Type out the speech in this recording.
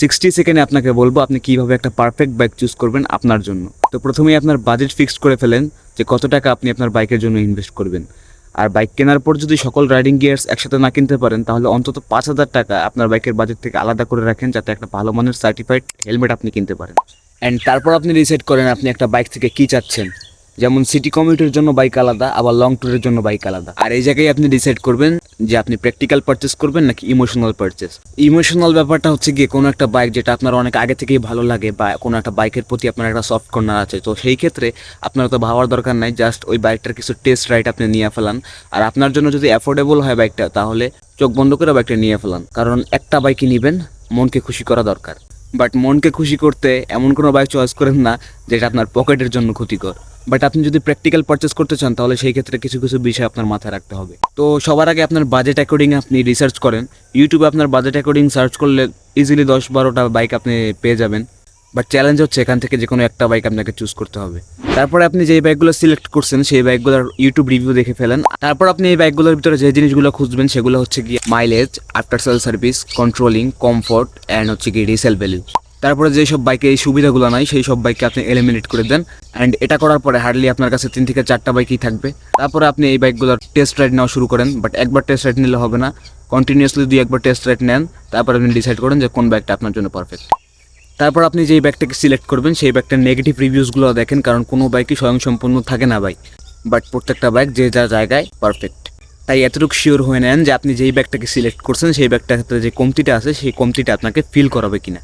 60 সেকেন্ডে আপনাকে বলবো আপনি কিভাবে একটা পারফেক্ট বাইক চুজ করবেন আপনার জন্য। তো প্রথমেই আপনার বাজেট ফিক্সড করে ফেলেন যে কত টাকা আপনি আপনার বাইকের জন্য ইনভেস্ট করবেন। আর বাইক কেনার পর যদি সকল রাইডিং গিয়ার্স একসাথে না কিনতে পারেন তাহলে অন্তত 5,000 টাকা আপনার বাইকের বাজেট থেকে আলাদা করে রাখেন, যাতে একটা ভালো মানের সার্টিফাইড হেলমেট আপনি কিনতে পারেন। অ্যান্ড তারপর আপনি ডিসাইড করেন আপনি একটা বাইক থেকে কী চাচ্ছেন। যেমন সিটি কমিউটের জন্য বাইক আলাদা, আবার লং ট্যুরের জন্য বাইক আলাদা। আর এই জায়গায় আপনি ডিসাইড করবেন যে আপনি প্র্যাকটিক্যাল পারচেস করবেন নাকি ইমোশনাল পারচেস। ইমোশনাল ব্যাপারটা হচ্ছে গিয়ে কোনো একটা বাইক যেটা আপনার অনেক আগে থেকেই ভালো লাগে বা কোনো একটা বাইকের প্রতি আপনার একটা সফট কর্নার আছে, তো সেই ক্ষেত্রে আপনার তো ভাবার দরকার নাই, জাস্ট ওই বাইকটার কিছু টেস্ট রাইড আপনি নিয়ে ফেলান। আর আপনার জন্য যদি অ্যাফোর্ডেবল হয় বাইকটা তাহলে চোখ বন্ধ করে বাইকটা নিয়ে ফেলান, কারণ একটা বাইকই নেবেন, মনকে খুশি করা দরকার। বাট মনকে খুশি করতে এমন কোনো বাইক চয়েস করেন না যেটা আপনার পকেটের জন্য ক্ষতিকর। বাট আপনি যদি প্র্যাকটিক্যাল পারচেস করতে চান তাহলে সেই ক্ষেত্রে কিছু কিছু বিষয় আপনার মাথায় রাখতে হবে। তো সবার আগে আপনার বাজেট অ্যাকর্ডিং আপনি রিসার্চ করেন। ইউটিউবে আপনার বাজেট অ্যাকর্ডিং সার্চ করলে ইজিলি 10-12টা বাইক আপনি পেয়ে যাবেন। বাট চ্যালেঞ্জ হচ্ছে এখান থেকে যে কোনো একটা বাইক আপনাকে চুজ করতে হবে। তারপরে আপনি যেই বাইকগুলো সিলেক্ট করছেন সেই বাইকগুলোর ইউটিউব রিভিউ দেখে ফেলেন। তারপর আপনি এই বাইকগুলোর ভিতরে যে জিনিসগুলো খুঁজবেন সেগুলো হচ্ছে গিয়ে mileage, after sale service, controlling, comfort and হচ্ছে গিয়ে রিসেল ভ্যালু। তারপরে যেসব বাইকে এই সুবিধাগুলো নাই সেই সব বাইককে আপনি এলিমিনেট করে দেন। অ্যান্ড এটা করার পরে হার্ডলি আপনার কাছে 3 থেকে 4টা বাইকই থাকবে। তারপরে আপনি এই বাইকগুলোর টেস্ট রাইড নেওয়া শুরু করেন। বাট একবার টেস্ট রাইড নিলে হবে না, কন্টিনিউয়াসলি 2-1বার টেস্ট রাইড নেন। তারপর আপনি ডিসাইড করেন যে কোন বাইকটা আপনার জন্য পারফেক্ট। তারপর আপনি যেই বাইকটাকে সিলেক্ট করবেন সেই বাইকটার নেগেটিভ রিভিউসগুলো দেখেন, কারণ কোনো বাইকই স্বয়ংসম্পূর্ণ থাকে না ভাই। বাট প্রত্যেকটা বাইক যে যা জায়গায় পারফেক্ট। তাই এতটুকু শিওর হয়ে নেন যে আপনি যেই বাইকটাকে সিলেক্ট করছেন সেই বাইকটার ক্ষেত্রে যে কমতিটা আছে সেই কমতিটা আপনাকে ফিল করাবে কিনা।